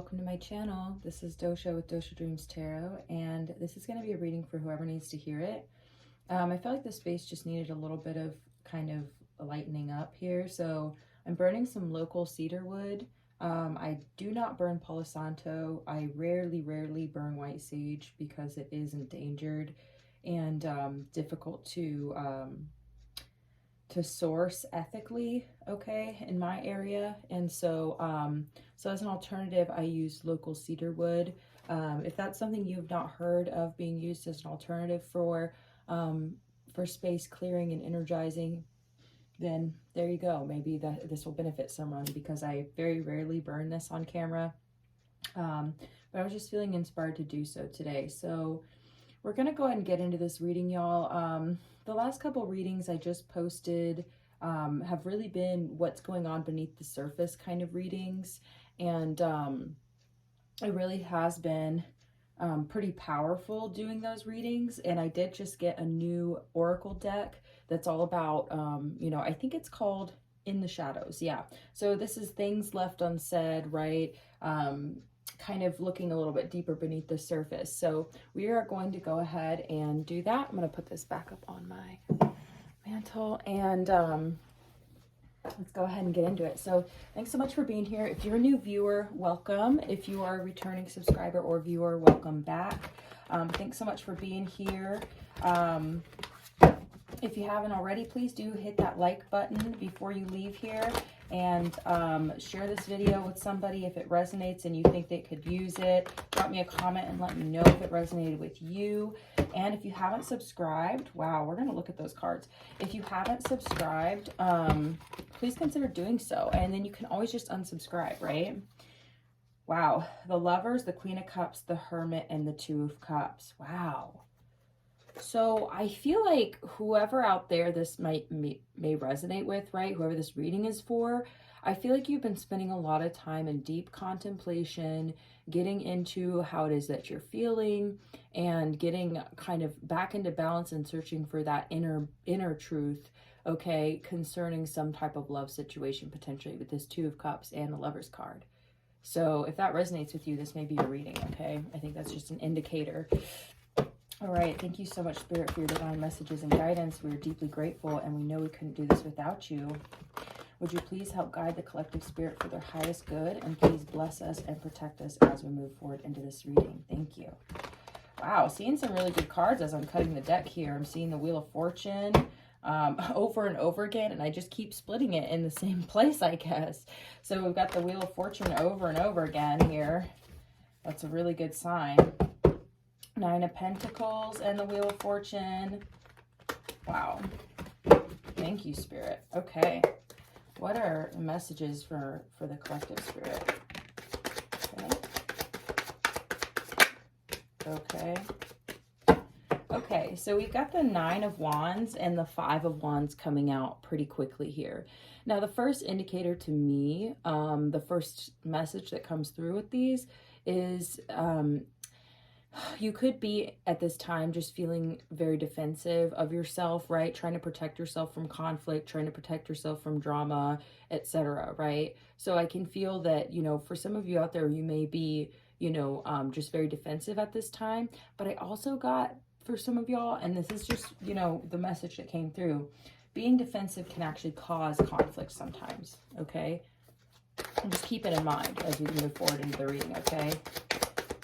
welcome to my channel. This is Dosha with DoshaDreamsTarot, and this is going to be a reading for whoever needs to hear it. I felt like the space just needed a little bit of kind of lightening up here, so I'm burning some local cedar wood. I do not burn Palo Santo. I rarely burn white sage because it is endangered and difficult to source ethically, okay, in my area. And so so as an alternative, I use local cedar wood. If that's something you've not heard of being used as an alternative for space clearing and energizing, then there you go. Maybe this will benefit someone, because I very rarely burn this on camera. But I was just feeling inspired to do so today. So we're gonna go ahead and get into this reading, y'all. The last couple readings I just posted have really been what's going on beneath the surface kind of readings. And it really has been pretty powerful doing those readings. And I did just get a new oracle deck that's all about, you know, I think it's called In the Shadows. Yeah. So this is things left unsaid, right? Kind of looking a little bit deeper beneath the surface. So we are going to go ahead and do that. I'm going to put this back up on my mantle, and let's go ahead and get into it. So thanks so much for being here. If you're a new viewer, welcome. If you are a returning subscriber or viewer, welcome back. Thanks so much for being here. If you haven't already, please do hit that like button before you leave here, and share this video with somebody if it resonates and you think they could use it. Drop me a comment and let me know if it resonated with you. And if you haven't subscribed, wow, we're going to look at those cards. If you haven't subscribed, please consider doing so. And then you can always just unsubscribe, right? Wow. The Lovers, the Queen of Cups, the Hermit, and the Two of Cups. Wow. So I feel like whoever out there this may resonate with, right? Whoever this reading is for, I feel like you've been spending a lot of time in deep contemplation, getting into how it is that you're feeling, and getting kind of back into balance and searching for that inner truth, okay, concerning some type of love situation, potentially with this Two of Cups and the Lovers card. So if that resonates with you, this may be your reading, okay? I think that's just an indicator. All right, thank you so much, Spirit, for your divine messages and guidance. We're deeply grateful, and we know we couldn't do this without you. Would you please help guide the collective spirit for their highest good, and please bless us and protect us as we move forward into this reading. Thank you. Wow, seeing some really good cards as I'm cutting the deck here. I'm seeing the Wheel of Fortune over and over again, and I just keep splitting it in the same place, I guess. So we've got the Wheel of Fortune over and over again here. That's a really good sign. Nine of Pentacles and the Wheel of Fortune. Wow. Thank you, Spirit. Okay. What are the messages for the collective spirit? Okay. Okay, so we've got the Nine of Wands and the Five of Wands coming out pretty quickly here. Now, the first indicator to me, the first message that comes through with these is you could be at this time just feeling very defensive of yourself, right? Trying to protect yourself from conflict, trying to protect yourself from drama, etc., right? So I can feel that, you know, for some of you out there, you may be, you know, just very defensive at this time. But I also got, for some of y'all, and this is just, you know, the message that came through, being defensive can actually cause conflict sometimes, okay? And just keep it in mind as we move forward into the reading, okay?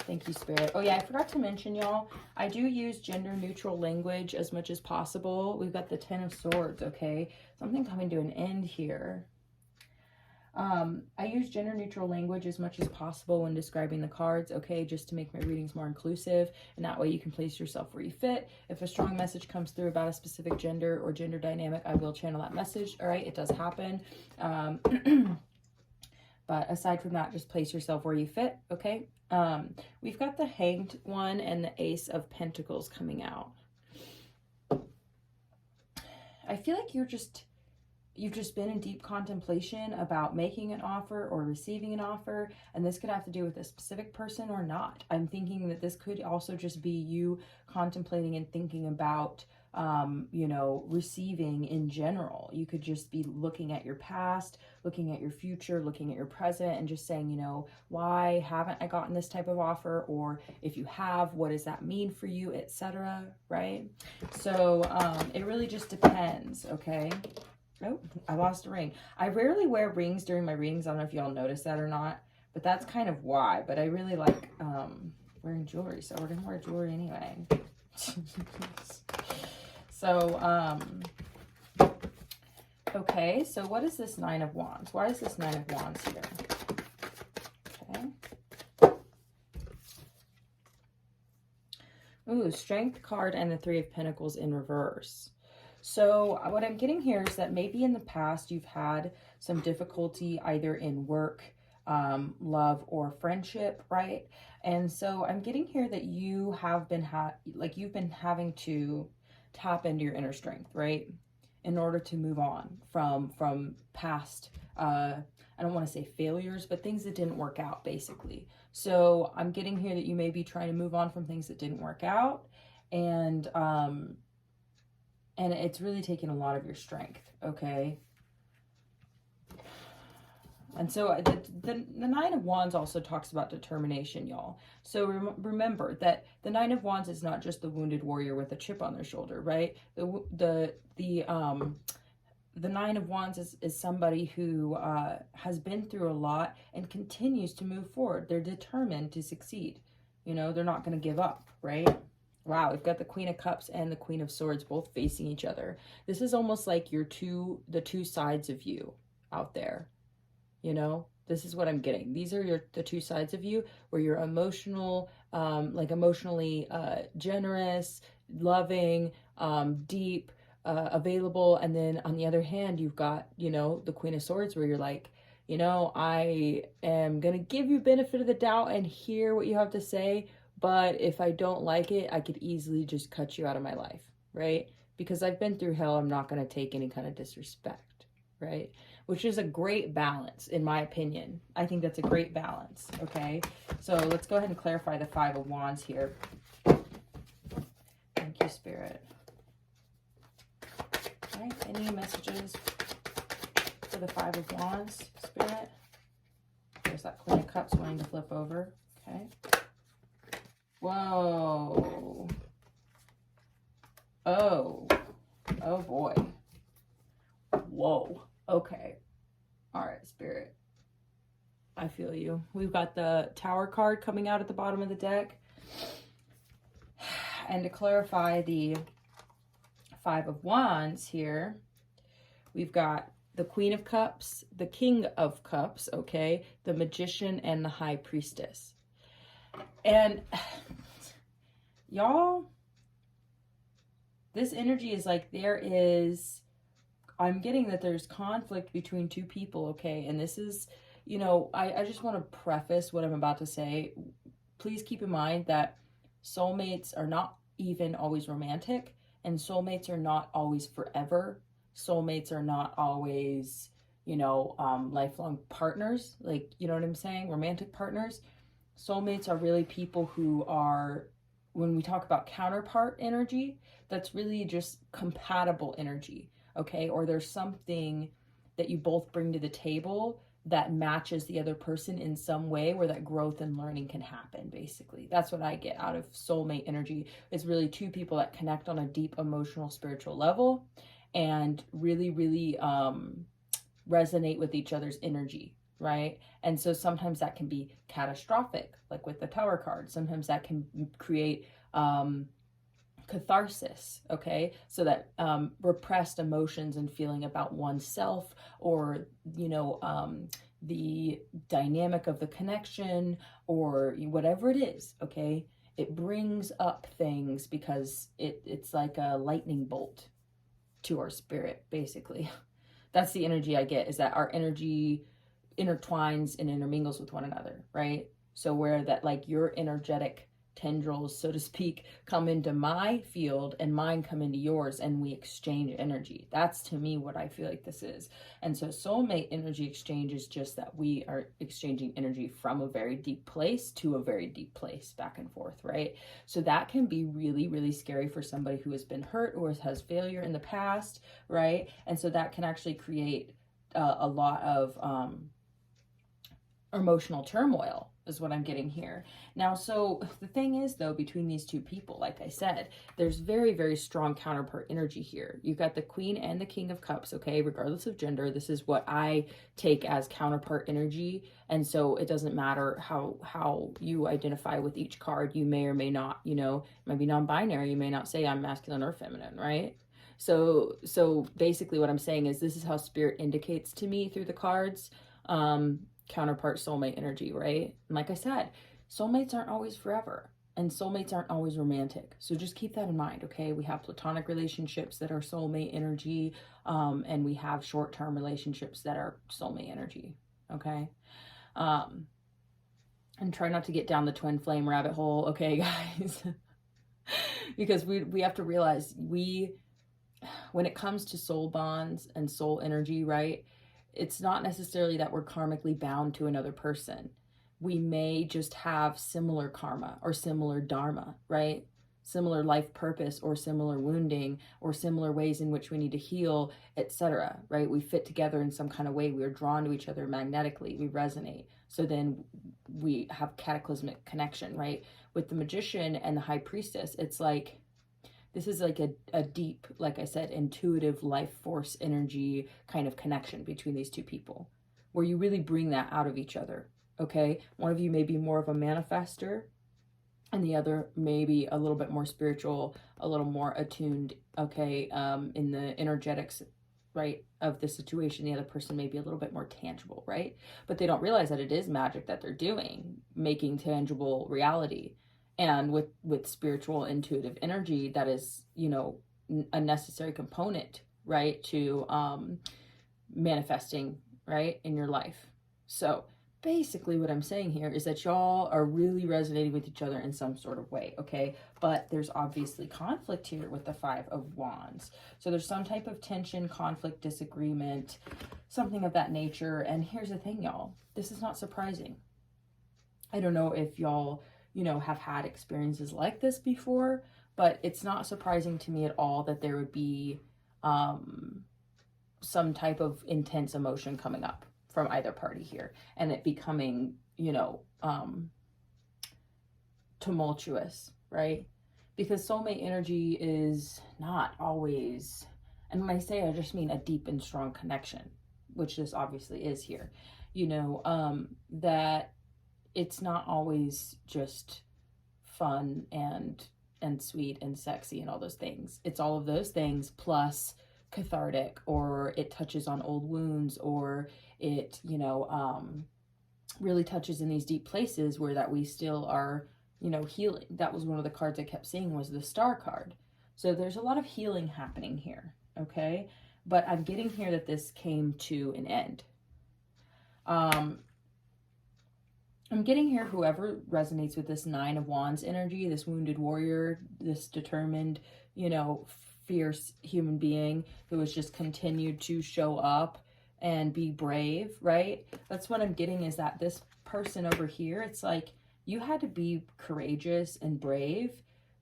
Thank you, Spirit. Oh, yeah, I forgot to mention, y'all, I do use gender-neutral language as much as possible. We've got the Ten of Swords, okay? Something coming to an end here. I use gender-neutral language as much as possible when describing the cards, okay, just to make my readings more inclusive, and that way you can place yourself where you fit. If a strong message comes through about a specific gender or gender dynamic, I will channel that message, all right? It does happen. But aside from that, just place yourself where you fit, okay? We've got the Hanged one and the Ace of Pentacles coming out. I feel like you're just you've just been in deep contemplation about making an offer or receiving an offer, and this could have to do with a specific person or not. I'm thinking that this could also just be you contemplating and thinking about, you know, receiving in general. You could just be looking at your past, looking at your future, looking at your present, and just saying, you know, why haven't I gotten this type of offer? Or if you have, what does that mean for you, etc. Right? So it really just depends, okay? Oh, I lost a ring. I rarely wear rings during my readings. I don't know if y'all noticed that or not, but that's kind of why. But I really like wearing jewelry, so we're gonna wear jewelry anyway. So, okay, so what is this Nine of Wands? Why is this Nine of Wands here? Okay. Ooh, Strength card and the Three of Pentacles in reverse. So what I'm getting here is that maybe in the past you've had some difficulty either in work, love, or friendship, right? And so I'm getting here that you have been you've been having to tap into your inner strength, right? In order to move on from past, I don't want to say failures, but things that didn't work out, basically. So I'm getting here that you may be trying to move on from things that didn't work out, and it's really taken a lot of your strength, okay? And so the Nine of Wands also talks about determination, y'all. So remember that the Nine of Wands is not just the wounded warrior with a chip on their shoulder, right? The Nine of Wands is somebody who has been through a lot and continues to move forward. They're determined to succeed. You know, they're not going to give up, right? Wow, we've got the Queen of Cups and the Queen of Swords both facing each other. This is almost like the two sides of you out there. You know, this is what I'm getting. These are the two sides of you where you're emotional, emotionally generous, loving, deep, available. And then on the other hand, you've got, you know, the Queen of Swords where you're like, you know, I am going to give you benefit of the doubt and hear what you have to say. But if I don't like it, I could easily just cut you out of my life, right? Because I've been through hell, I'm not going to take any kind of disrespect, right? Which is a great balance, in my opinion. I think that's a great balance, okay? So let's go ahead and clarify the Five of Wands here. Thank you, Spirit. All right, any messages for the Five of Wands, Spirit? There's that Queen of Cups wanting to flip over, okay? Whoa. Oh boy. Whoa. Okay. All right, Spirit. I feel you. We've got the Tower card coming out at the bottom of the deck. And to clarify the Five of Wands here, we've got the Queen of Cups, the King of Cups, okay, the Magician, and the High Priestess. And y'all, this energy is like I'm getting that there's conflict between two people, okay? And this is, you know, I just want to preface what I'm about to say. Please keep in mind that soulmates are not even always romantic, and soulmates are not always forever. Soulmates are not always, you know, lifelong partners, like, you know what I'm saying? Romantic partners. Soulmates are really people who are, when we talk about counterpart energy, that's really just compatible energy, okay? Or there's something that you both bring to the table that matches the other person in some way where that growth and learning can happen, basically. That's what I get out of soulmate energy. It's really two people that connect on a deep emotional, spiritual level and really, really resonate with each other's energy, right? And so sometimes that can be catastrophic, like with the Tower card. Sometimes that can create catharsis, okay? So that repressed emotions and feeling about oneself, or, you know, the dynamic of the connection, or whatever it is, okay? It brings up things because it's like a lightning bolt to our spirit, basically. That's the energy I get, is that our energy intertwines and intermingles with one another, right? So where that, like, your energetic tendrils, so to speak, come into my field and mine come into yours, and we exchange energy. That's to me what I feel like this is. And so soulmate energy exchange is just that we are exchanging energy from a very deep place to a very deep place, back and forth, right? So that can be really, really scary for somebody who has been hurt or has failure in the past, right? And so that can actually create a lot of emotional turmoil, is what I'm getting here. Now, so the thing is, though, between these two people, like I said, there's very, very strong counterpart energy here. You've got the Queen and the King of Cups, okay? Regardless of gender, this is what I take as counterpart energy. And so it doesn't matter how you identify with each card. You may or may not, you know, might be non-binary. You may not say I'm masculine or feminine, right? So basically what I'm saying is this is how spirit indicates to me through the cards. Counterpart soulmate energy, right? And like I said, soulmates aren't always forever, and soulmates aren't always romantic. So just keep that in mind, okay? We have platonic relationships that are soulmate energy, and we have short-term relationships that are soulmate energy, okay? And try not to get down the twin flame rabbit hole, okay, guys? Because we have to realize when it comes to soul bonds and soul energy, right? It's not necessarily that we're karmically bound to another person. We may just have similar karma or similar dharma, right? Similar life purpose or similar wounding or similar ways in which we need to heal, etc., right? We fit together in some kind of way. We're drawn to each other magnetically. We resonate. So then we have cataclysmic connection, right? With the Magician and the High Priestess, it's like, this is like a deep, like I said, intuitive life force energy kind of connection between these two people, where you really bring that out of each other, okay? One of you may be more of a manifester, and the other may be a little bit more spiritual, a little more attuned, okay, in the energetics, right, of the situation. The other person may be a little bit more tangible, right? But they don't realize that it is magic that they're doing, making tangible reality. And with spiritual intuitive energy, that is, you know, a necessary component, right, to manifesting, right, in your life. So basically what I'm saying here is that y'all are really resonating with each other in some sort of way, okay? But there's obviously conflict here with the Five of Wands. So there's some type of tension, conflict, disagreement, something of that nature. And here's the thing, y'all. This is not surprising. I don't know if y'all, you know, have had experiences like this before, but it's not surprising to me at all that there would be some type of intense emotion coming up from either party here, and it becoming, you know, tumultuous, right? Because soulmate energy is not always, and when I say I just mean a deep and strong connection, which this obviously is here, you know, that it's not always just fun and sweet and sexy and all those things. It's all of those things plus cathartic, or it touches on old wounds, or it, you know, really touches in these deep places where that we still are, you know, healing. That was one of the cards I kept seeing, was the Star card. So there's a lot of healing happening here, okay? But I'm getting here that this came to an end. I'm getting here whoever resonates with this Nine of Wands energy, this wounded warrior, this determined, you know, fierce human being who has just continued to show up and be brave, right? That's what I'm getting, is that this person over here, it's like you had to be courageous and brave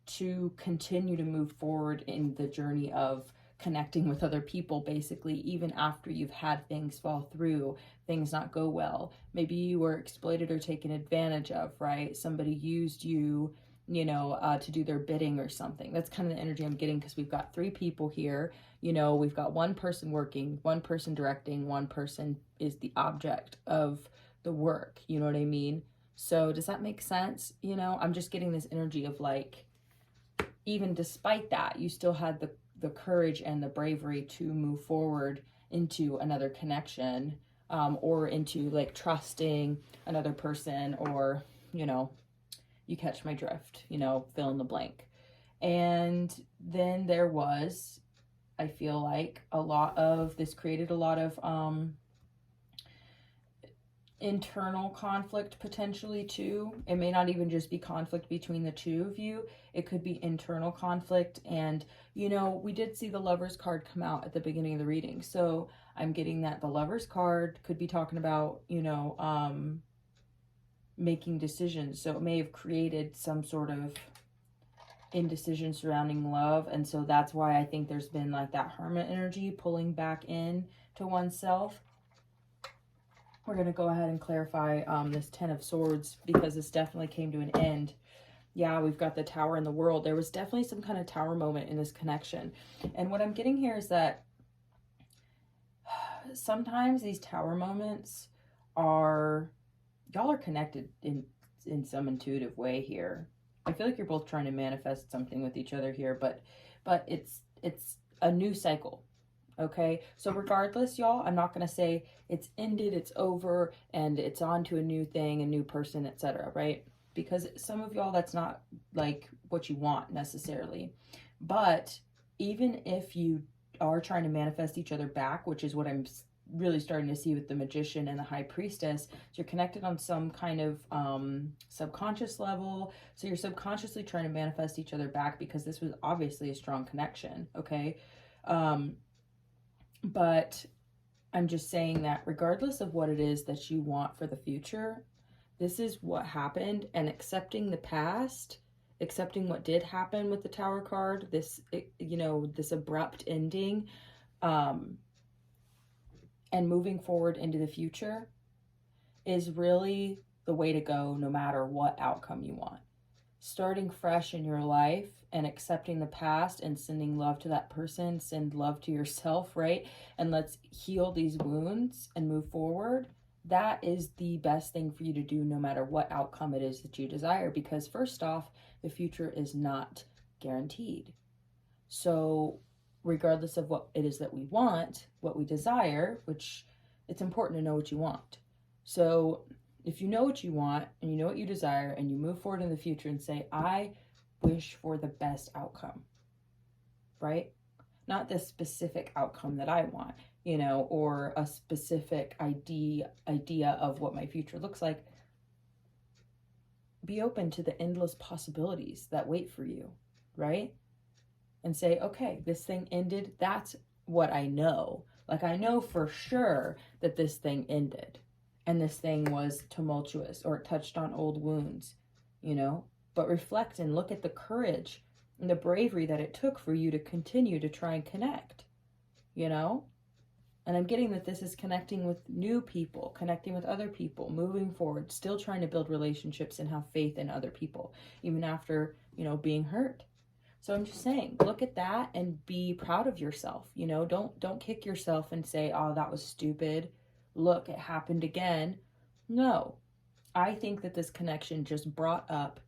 to continue to move forward in the journey of connecting with other people, basically, even after you've had things fall through, things not go well. Maybe you were exploited or taken advantage of, right? Somebody used you, you know, to do their bidding or something. That's kind of the energy I'm getting, because we've got three people here. You know, we've got one person working, one person directing, one person is the object of the work. You know what I mean? So does that make sense? You know, I'm just getting this energy of like, even despite that, you still had the courage and the bravery to move forward into another connection, or into like trusting another person, or, you know, you catch my drift, you know, fill in the blank. And then there was, I feel like, a lot of, this created a lot of internal conflict potentially too. It may not even just be conflict between the two of you. It could be internal conflict. And, you know, we did see the Lover's card come out at the beginning of the reading. So I'm getting that the Lover's card could be talking about, you know, making decisions. So it may have created some sort of indecision surrounding love. And so that's why I think there's been like that Hermit energy pulling back in to oneself. We're going to go ahead and clarify this Ten of Swords, because this definitely came to an end. Yeah, we've got the Tower in the World. There was definitely some kind of tower moment in this connection. And what I'm getting here is that sometimes these tower moments are, y'all are connected in some intuitive way here. I feel like you're both trying to manifest something with each other here, but it's a new cycle. Okay, so regardless, y'all, I'm not going to say it's ended, it's over, and it's on to a new thing, a new person, etc., right? Because some of y'all, that's not like what you want necessarily. But even if you are trying to manifest each other back, which is what I'm really starting to see with the Magician and the High Priestess, so you're connected on some kind of subconscious level. So you're subconsciously trying to manifest each other back, because this was obviously a strong connection, okay? But I'm just saying that regardless of what it is that you want for the future, this is what happened, and accepting the past, accepting what did happen with the Tower card, this, you know, this abrupt ending, and moving forward into the future is really the way to go, no matter what outcome you want. Starting fresh in your life and accepting the past and sending love to that person, send love to yourself, right? And let's heal these wounds and move forward. That is the best thing for you to do, no matter what outcome it is that you desire, because first off, the future is not guaranteed. So regardless of what it is that we want, what we desire, which it's important to know what you want. So if you know what you want and you know what you desire, and you move forward in the future and say, I wish for the best outcome, right? Not the specific outcome that I want, you know, or a specific idea of what my future looks like. Be open to the endless possibilities that wait for you, right? And say, okay, this thing ended. That's what I know. Like, I know for sure that this thing ended. And this thing was tumultuous, or it touched on old wounds, you know. But reflect and look at the courage and the bravery that it took for you to continue to try and connect, you know. And I'm getting that this is connecting with new people, connecting with other people, moving forward, still trying to build relationships and have faith in other people, even after, you know, being hurt. So I'm just saying, look at that and be proud of yourself, you know. Don't kick yourself and say, oh, that was stupid. Look, it happened again. No, I think that this connection just brought up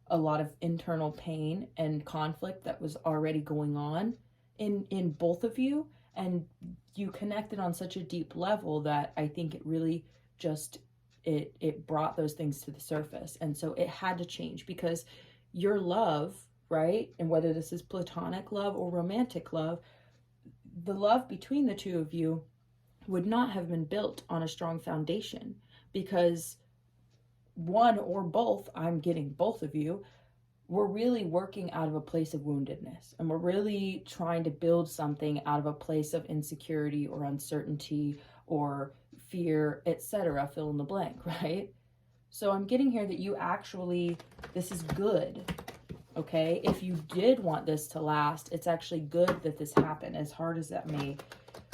a lot of internal pain and conflict that was already going on in both of you. And you connected on such a deep level that I think it really just, it brought those things to the surface. And so it had to change, because your love, right? And whether this is platonic love or romantic love, the love between the two of you would not have been built on a strong foundation, because one or both, I'm getting both of you, we're really working out of a place of woundedness, and we're really trying to build something out of a place of insecurity or uncertainty or fear, etc., fill in the blank, right? So I'm getting here that you actually, this is good, okay? If you did want this to last, it's actually good that this happened, as hard as that may,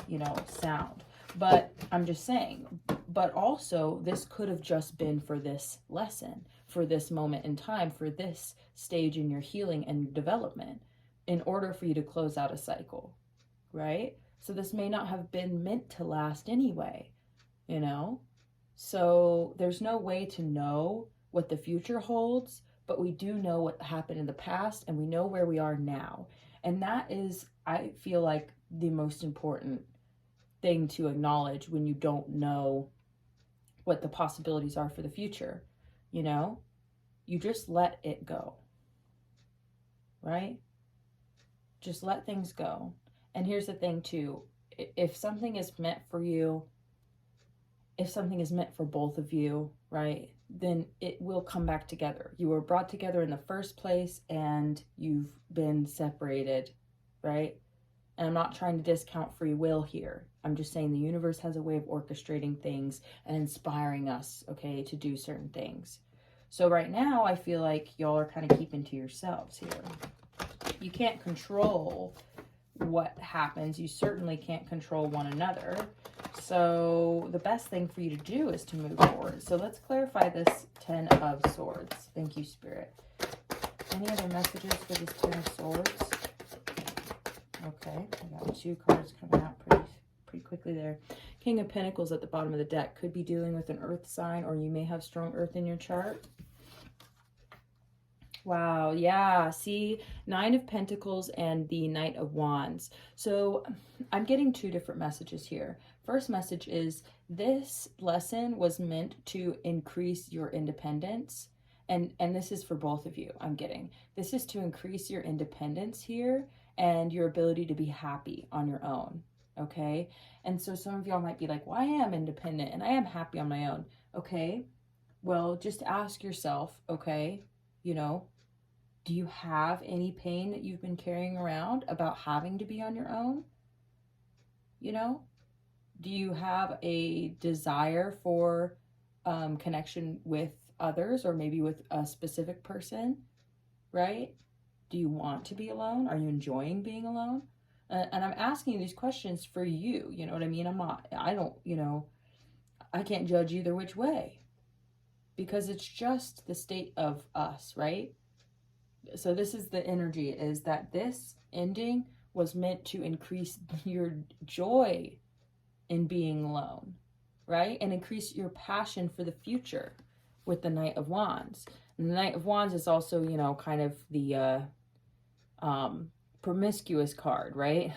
you know, sound. But I'm just saying, but also this could have just been for this lesson, for this moment in time, for this stage in your healing and development, in order for you to close out a cycle, right? So this may not have been meant to last anyway, you know? So there's no way to know what the future holds, but we do know what happened in the past, and we know where we are now. And that is, I feel like, the most important thing to acknowledge when you don't know what the possibilities are for the future. You know, you just let it go, right? Just let things go. And here's the thing too, if something is meant for you, if something is meant for both of you, right, then it will come back together. You were brought together in the first place and you've been separated, right? And I'm not trying to discount free will here. I'm just saying the universe has a way of orchestrating things and inspiring us, okay, to do certain things. So right now, I feel like y'all are kind of keeping to yourselves here. You can't control what happens. You certainly can't control one another. So the best thing for you to do is to move forward. So let's clarify this 10 of Swords. Thank you, Spirit. Any other messages for this 10 of Swords? Okay, I got 2 cards coming out pretty quickly there. King of Pentacles at the bottom of the deck. Could be dealing with an earth sign, or you may have strong earth in your chart. Wow, yeah, see, 9 of Pentacles and the Knight of Wands. So I'm getting 2 different messages here. First message is this lesson was meant to increase your independence. And this is for both of you, I'm getting. This is to increase your independence here and your ability to be happy on your own, okay? And so some of y'all might be like, well, I am independent and I am happy on my own. Okay, well, just ask yourself, okay, you know, do you have any pain that you've been carrying around about having to be on your own? You know, do you have a desire for connection with others, or maybe with a specific person, right? Do you want to be alone? Are you enjoying being alone? And I'm asking these questions for you, you know what I mean? I don't, you know, I can't judge either which way, because it's just the state of us, right? So this is the energy, is that this ending was meant to increase your joy in being alone, right? And increase your passion for the future with the Knight of Wands. And the Knight of Wands is also, you know, kind of the promiscuous card, right?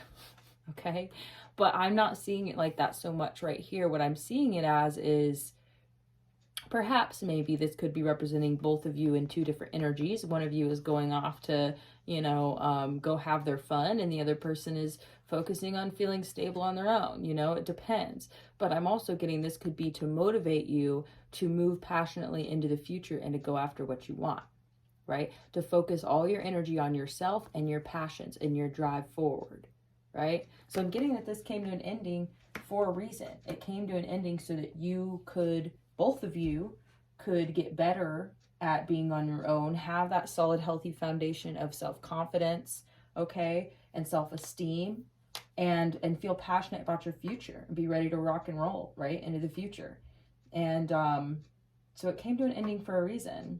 Okay, but I'm not seeing it like that so much right here. What I'm seeing it as is perhaps maybe this could be representing both of you in 2 different energies. One of you is going off to, you know, go have their fun, and the other person is focusing on feeling stable on their own. You know, it depends. But I'm also getting this could be to motivate you to move passionately into the future and to go after what you want, right? To focus all your energy on yourself and your passions and your drive forward, right? So I'm getting that this came to an ending for a reason. It came to an ending so that you could, both of you could get better at being on your own, have that solid, healthy foundation of self-confidence, okay, and self-esteem, and feel passionate about your future and be ready to rock and roll, right, into the future. And so it came to an ending for a reason.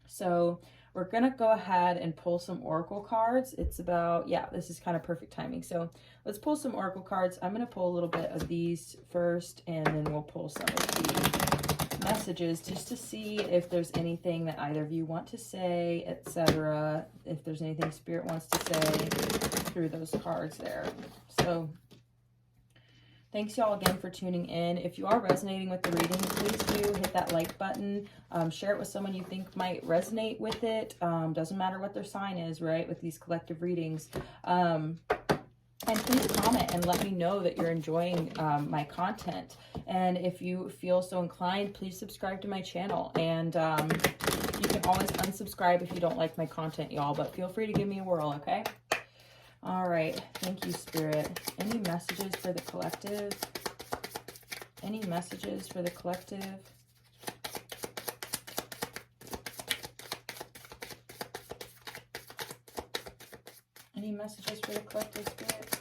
So we're going to go ahead and pull some oracle cards. It's about, yeah, this is kind of perfect timing. So let's pull some oracle cards. I'm going to pull a little bit of these first, and then we'll pull some of the messages just to see if there's anything that either of you want to say, etc. If there's anything Spirit wants to say through those cards there. So thanks y'all again for tuning in. If you are resonating with the reading, please do hit that like button. Share it with someone you think might resonate with it. Doesn't matter what their sign is, right, with these collective readings. And please comment and let me know that you're enjoying my content. And if you feel so inclined, please subscribe to my channel. And you can always unsubscribe if you don't like my content, y'all. But feel free to give me a whirl, okay? All right. Thank you, Spirit. Any messages for the collective? Any messages for the collective? Any messages for the collective, Spirit?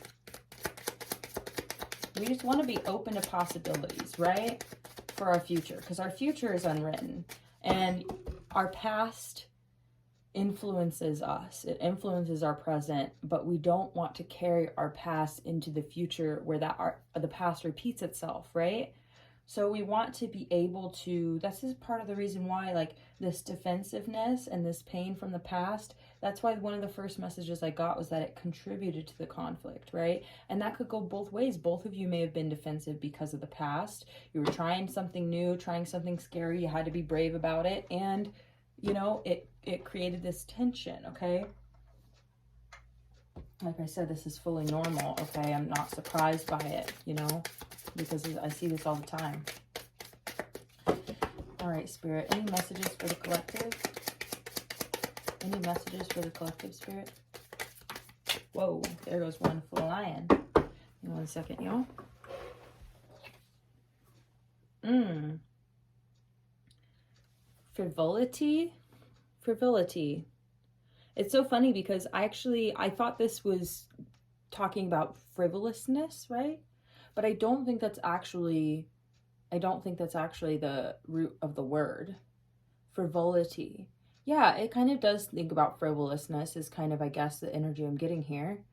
We just want to be open to possibilities, right? For our future, because our future is unwritten. And our past influences us. It influences our present, but we don't want to carry our past into the future where the past repeats itself, right? So we want to be able to, this is part of the reason why, like, this defensiveness and this pain from the past, that's why one of the first messages I got was that it contributed to the conflict, right? And that could go both ways. Both of you may have been defensive because of the past. You were trying something new, trying something scary. You had to be brave about it. And, you know, it created this tension, okay? Like I said, this is fully normal, okay? I'm not surprised by it, you know, because I see this all the time. All right, Spirit, any messages for the collective? Any messages for the collective, Spirit? Whoa, there goes one flying. Give me 1 second, y'all. Frivolity. It's so funny because I thought this was talking about frivolousness, right? But I don't think that's actually the root of the word. Frivolity. Yeah, it kind of does think about frivolousness is kind of, I guess, the energy I'm getting here.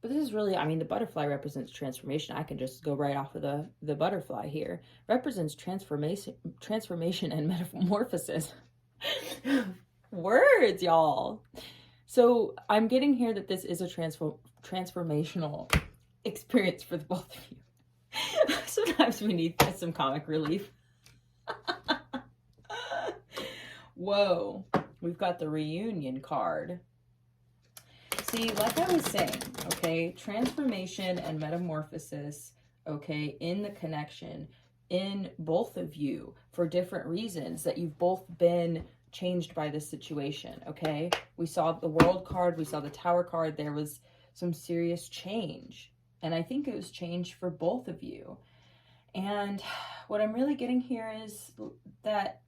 But this is really, I mean, the butterfly represents transformation. I can just go right off of the butterfly here. Represents transformation and metamorphosis. Words, y'all. So I'm getting here that this is a transformational experience for the both of you. Sometimes we need some comic relief. Whoa, we've got the reunion card. See, like I was saying, okay, transformation and metamorphosis, okay, in the connection, in both of you for different reasons that you've both been changed by this situation, okay? We saw the World card, we saw the Tower card, there was some serious change. And I think it was change for both of you. And what I'm really getting here is that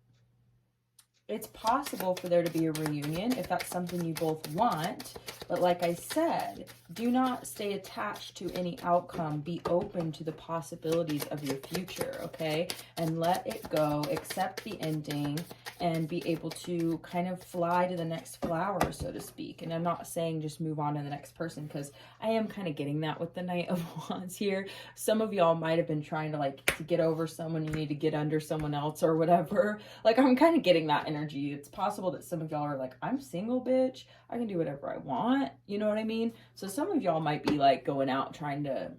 it's possible for there to be a reunion if that's something you both want. But like I said, do not stay attached to any outcome. Be open to the possibilities of your future, okay? And let it go, accept the ending, and be able to kind of fly to the next flower, so to speak. And I'm not saying just move on to the next person, because I am kind of getting that with the Knight of Wands here. Some of y'all might have been trying to get over someone, you need to get under someone else or whatever. Like, I'm kind of getting that energy. It's possible that some of y'all are like, I'm single, bitch. I can do whatever I want. You know what I mean? So some of y'all might be like going out trying to,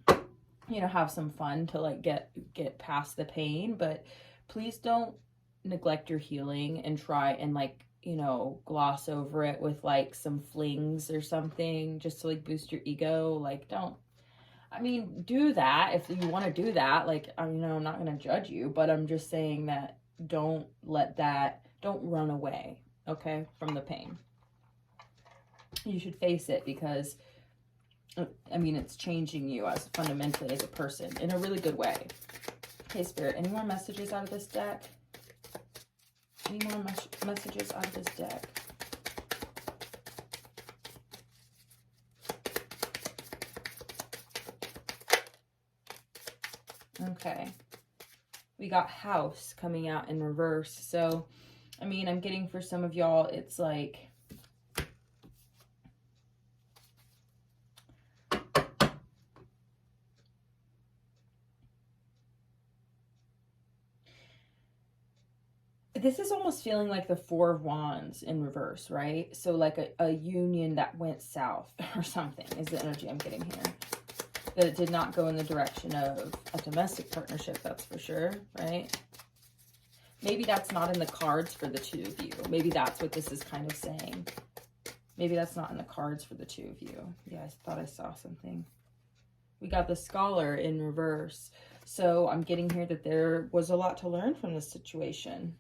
you know, have some fun to like get past the pain, but please don't neglect your healing and try and like, you know, gloss over it with like some flings or something just to like boost your ego. Like, don't, I mean, do that if you want to do that. Like, I'm not going to judge you, but I'm just saying that don't run away, okay, from the pain. You should face it because, I mean, it's changing you as fundamentally as a person in a really good way. Okay, Spirit, any more messages out of this deck? Any more messages out of this deck? Okay. We got House coming out in reverse. So, I mean, I'm getting for some of y'all, it's like, this is almost feeling like the Four of Wands in reverse, right? So like a union that went south or something is the energy I'm getting here. That it did not go in the direction of a domestic partnership, that's for sure, right? Maybe that's not in the cards for the two of you. Maybe that's what this is kind of saying. Maybe that's not in the cards for the two of you. Yeah, I thought I saw something. We got the Scholar in reverse. So I'm getting here that there was a lot to learn from this situation.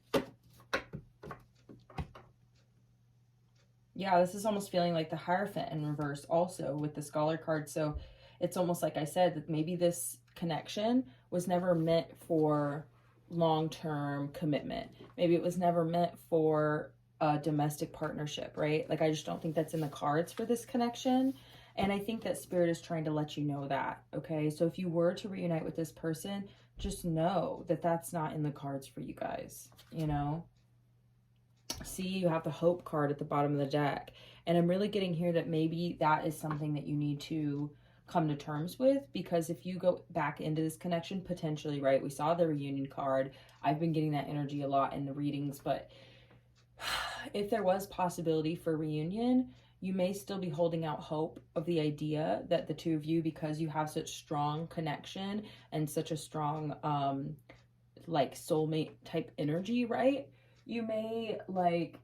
Yeah, this is almost feeling like the Hierophant in reverse also with the Scholar card. So it's almost like I said, that maybe this connection was never meant for long-term commitment. Maybe it was never meant for a domestic partnership, right? Like, I just don't think that's in the cards for this connection. And I think that Spirit is trying to let you know that, okay? So if you were to reunite with this person, just know that that's not in the cards for you guys, you know? See, you have the Hope card at the bottom of the deck. And I'm really getting here that maybe that is something that you need to come to terms with, because if you go back into this connection, potentially, right? We saw the reunion card. I've been getting that energy a lot in the readings, but if there was possibility for reunion, you may still be holding out hope of the idea that the two of you, because you have such strong connection and such a strong like soulmate type energy, right? You may like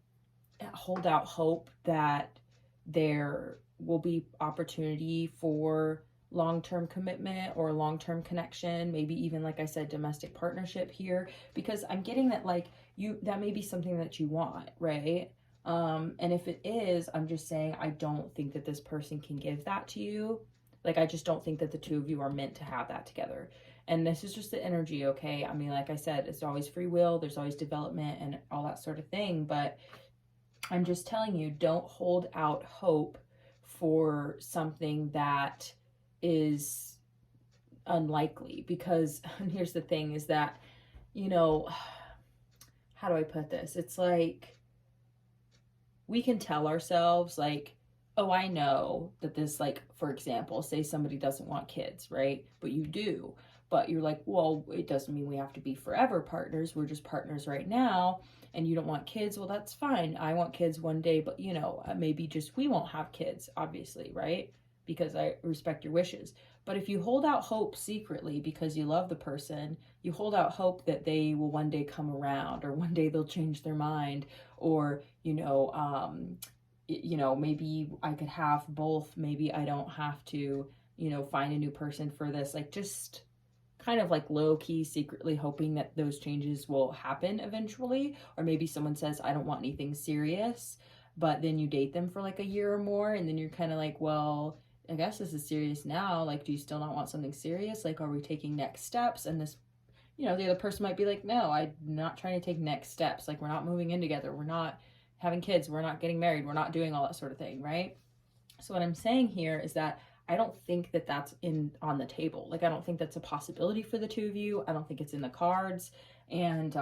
hold out hope that there will be opportunity for long-term commitment or long-term connection, maybe even, like I said, domestic partnership here, because I'm getting that like that may be something that you want, right? And if it is, I'm just saying, I don't think that this person can give that to you. Like, I just don't think that the two of you are meant to have that together. And this is just the energy, okay? I mean, like I said, it's always free will. There's always development and all that sort of thing. But I'm just telling you, don't hold out hope for something that is unlikely. Because, and here's the thing, is that, you know, how do I put this? It's like, we can tell ourselves, like, oh, I know that this, like, for example, say somebody doesn't want kids, right? But you do. But you're like, well, it doesn't mean we have to be forever partners. We're just partners right now. And you don't want kids. Well, that's fine. I want kids one day, but, you know, maybe just we won't have kids, obviously, right? Because I respect your wishes. But if you hold out hope secretly because you love the person, you hold out hope that they will one day come around, or one day they'll change their mind, or, you know, maybe I could have both. Maybe I don't have to, you know, find a new person for this. Like, just kind of like low-key secretly hoping that those changes will happen eventually. Or maybe someone says, I don't want anything serious, but then you date them for like a year or more, and then you're kind of like, well, I guess this is serious now. Like, do you still not want something serious? Like, are we taking next steps? And this, you know, the other person might be like, no, I'm not trying to take next steps. Like, we're not moving in together. We're not having kids. We're not getting married. We're not doing all that sort of thing, right? So what I'm saying here is that I don't think that that's on the table. Like, I don't think that's a possibility for the two of you. I don't think it's in the cards. And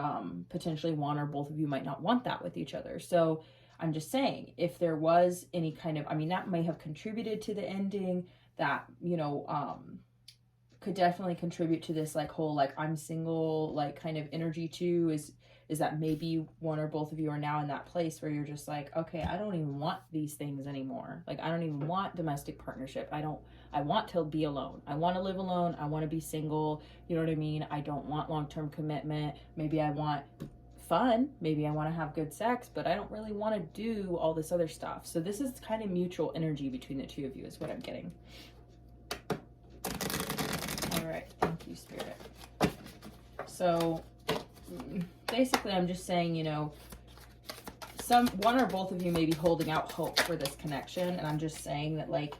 potentially one or both of you might not want that with each other. So I'm just saying, if there was any kind of, I mean, that may have contributed to the ending, that, you know, could definitely contribute to this, like, whole, like, I'm single, like, kind of energy too, is that maybe one or both of you are now in that place where you're just like, okay, I don't even want these things anymore. Like, I don't even want domestic partnership. I want to be alone. I want to live alone. I want to be single. You know what I mean? I don't want long-term commitment. Maybe I want fun. Maybe I want to have good sex, but I don't really want to do all this other stuff. So this is kind of mutual energy between the two of you is what I'm getting. All right. Thank you, Spirit. So basically, I'm just saying, you know, one or both of you may be holding out hope for this connection. And I'm just saying that, like,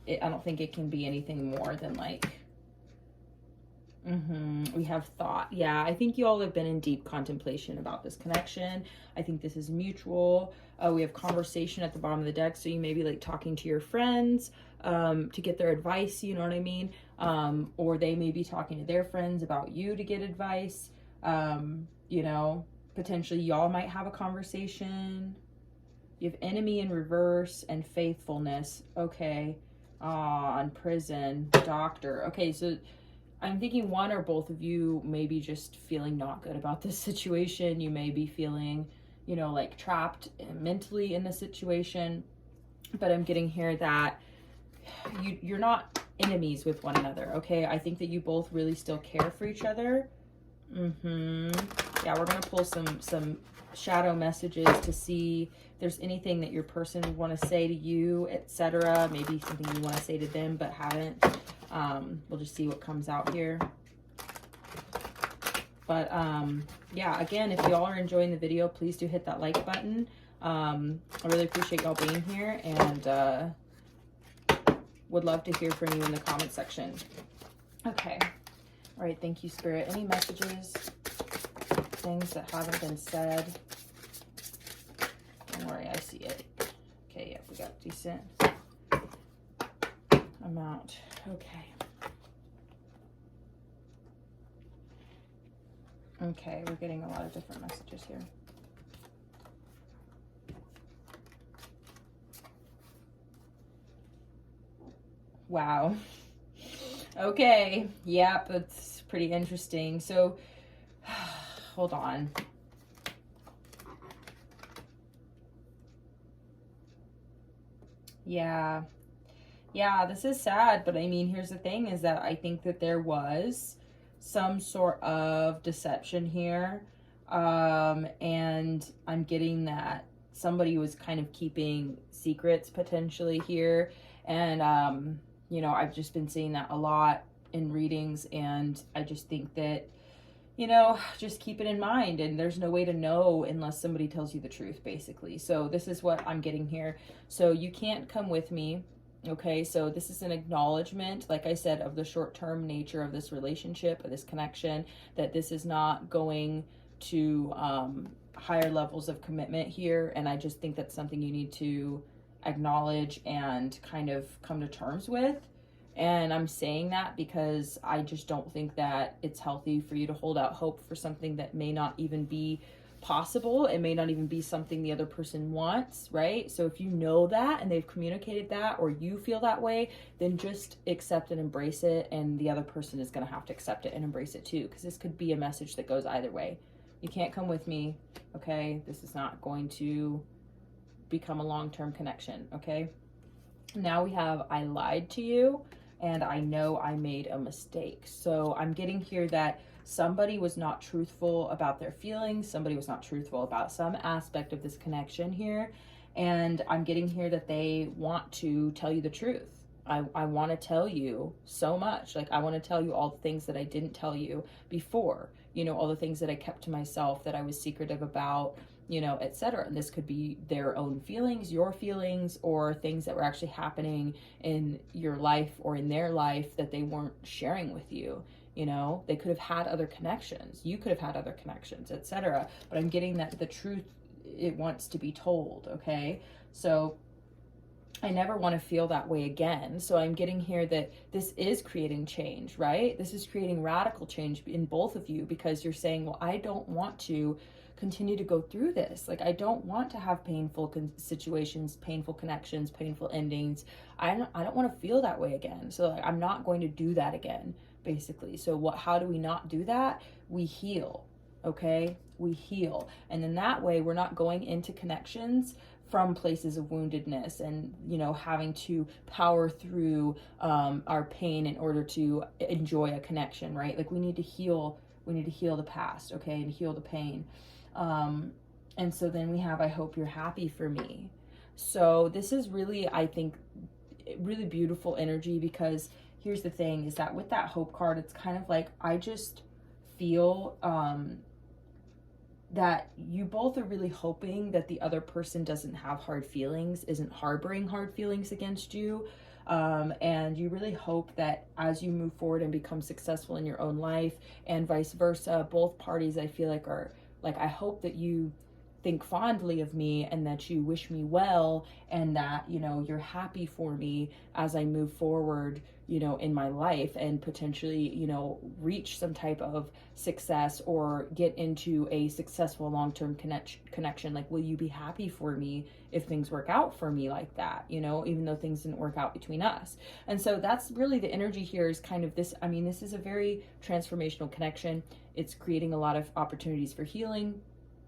I don't think it can be anything more than, like, we have thought. Yeah, I think you all have been in deep contemplation about this connection. I think this is mutual. We have conversation at the bottom of the deck. So you may be, like, talking to your friends to get their advice, you know what I mean? Or they may be talking to their friends about you to get advice. You know, potentially y'all might have a conversation. You have enemy in reverse and faithfulness. Okay. On prison, doctor. Okay, so I'm thinking one or both of you may be just feeling not good about this situation. You may be feeling, you know, like trapped mentally in the situation. But I'm getting here that you're not enemies with one another, okay? I think that you both really still care for each other. Yeah, we're gonna pull some shadow messages to see if there's anything that your person would want to say to you, etc. Maybe something you want to say to them but haven't. We'll just see what comes out here. But yeah, again, if y'all are enjoying the video, please do hit that like button. I really appreciate y'all being here, and would love to hear from you in the comment section. Okay. All right, thank you, Spirit. Any messages, things that haven't been said? Don't worry, I see it. Okay, yeah, we got decent amount. Okay. Okay, we're getting a lot of different messages here. Wow. Okay, yep, that's pretty interesting. So, hold on. Yeah, this is sad, but I mean, here's the thing, is that I think that there was some sort of deception here, and I'm getting that somebody was kind of keeping secrets potentially here, and you know, I've just been seeing that a lot in readings, and I just think that, you know, just keep it in mind. And there's no way to know unless somebody tells you the truth, basically. So this is what I'm getting here. So you can't come with me. Okay, so this is an acknowledgement, like I said, of the short-term nature of this relationship, of this connection, that this is not going to higher levels of commitment here. And I just think that's something you need to acknowledge and kind of come to terms with. And I'm saying that because I just don't think that it's healthy for you to hold out hope for something that may not even be possible. It may not even be something the other person wants, right? So if you know that and they've communicated that, or you feel that way, then just accept and embrace it. And the other person is going to have to accept it and embrace it too, because this could be a message that goes either way. You can't come with me, okay? This is not going to become a long-term connection, okay? Now we have, I lied to you and I know I made a mistake. So I'm getting here that somebody was not truthful about their feelings. Somebody was not truthful about some aspect of this connection here. And I'm getting here that they want to tell you the truth. I want to tell you so much. Like, I want to tell you all the things that I didn't tell you before, you know, all the things that I kept to myself, that I was secretive about, you know, etc. And this could be their own feelings, your feelings, or things that were actually happening in your life or in their life that they weren't sharing with you. You know, they could have had other connections. You could have had other connections, etc. But I'm getting that the truth, it wants to be told, okay? So I never want to feel that way again. So I'm getting here that this is creating change, right? This is creating radical change in both of you, because you're saying, well, I don't want to continue to go through this. Like, I don't want to have painful situations, painful connections, painful endings. I don't want to feel that way again. So like, I'm not going to do that again, basically. So how do we not do that? We heal, okay? We heal. And then that way we're not going into connections from places of woundedness and, you know, having to power through our pain in order to enjoy a connection, right? Like, we need to heal the past, okay? And heal the pain. And so then we have, I hope you're happy for me. So this is really, I think, really beautiful energy, because here's the thing, is that with that hope card, it's kind of like, I just feel that you both are really hoping that the other person doesn't have hard feelings, isn't harboring hard feelings against you. And you really hope that as you move forward and become successful in your own life, and vice versa, both parties, I feel like, are like, I hope that you think fondly of me and that you wish me well, and that, you know, you're happy for me as I move forward, you know, in my life, and potentially, you know, reach some type of success or get into a successful long-term connection. Like, will you be happy for me if things work out for me like that, you know, even though things didn't work out between us? And so that's really the energy here, is kind of this. I mean, this is a very transformational connection. It's creating a lot of opportunities for healing.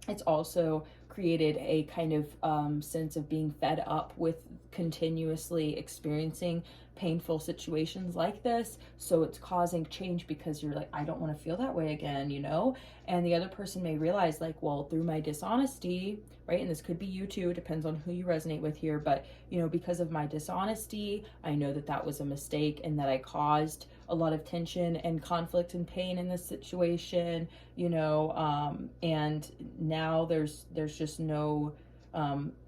It's also created a kind of sense of being fed up with continuously experiencing painful situations like this. So it's causing change, because you're like, I don't want to feel that way again, you know? And the other person may realize, like, well, through my dishonesty, right? And this could be you too, it depends on who you resonate with here. But, you know, because of my dishonesty, I know that that was a mistake, and that I caused a lot of tension and conflict and pain in this situation, you know, and now there's just no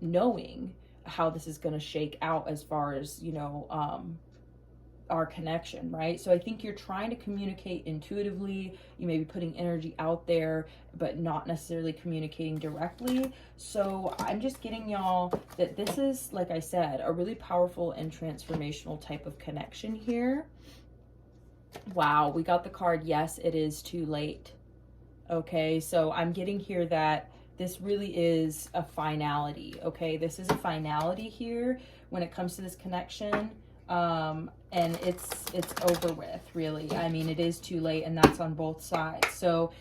knowing how this is going to shake out as far as, you know, our connection, right? So I think you're trying to communicate intuitively. You may be putting energy out there, but not necessarily communicating directly. So I'm just getting y'all that this is, like I said, a really powerful and transformational type of connection here. Wow, we got the card, yes, it is too late. Okay, so I'm getting here that this really is a finality, okay? This is a finality here when it comes to this connection, and it's over with, really. I mean, it is too late, and that's on both sides. So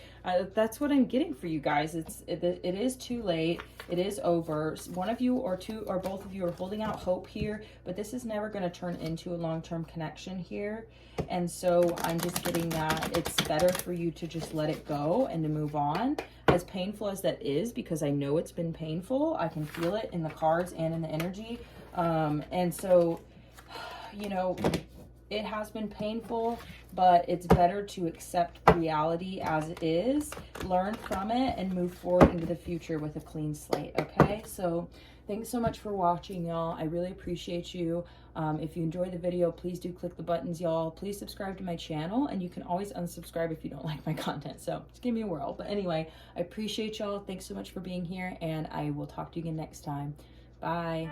that's what I'm getting for you guys. It is too late. It is over. One of you or two or both of you are holding out hope here, but this is never going to turn into a long-term connection here. And so I'm just getting that it's better for you to just let it go and to move on, as painful as that is, because I know it's been painful. I can feel it in the cards and in the energy. And so, you know, it has been painful, but it's better to accept reality as it is, learn from it, and move forward into the future with a clean slate, okay? So thanks so much for watching, y'all. I really appreciate you. If you enjoyed the video, please do click the buttons, y'all. Please subscribe to my channel, and you can always unsubscribe if you don't like my content. So just give me a whirl. But anyway, I appreciate y'all. Thanks so much for being here, and I will talk to you again next time. Bye.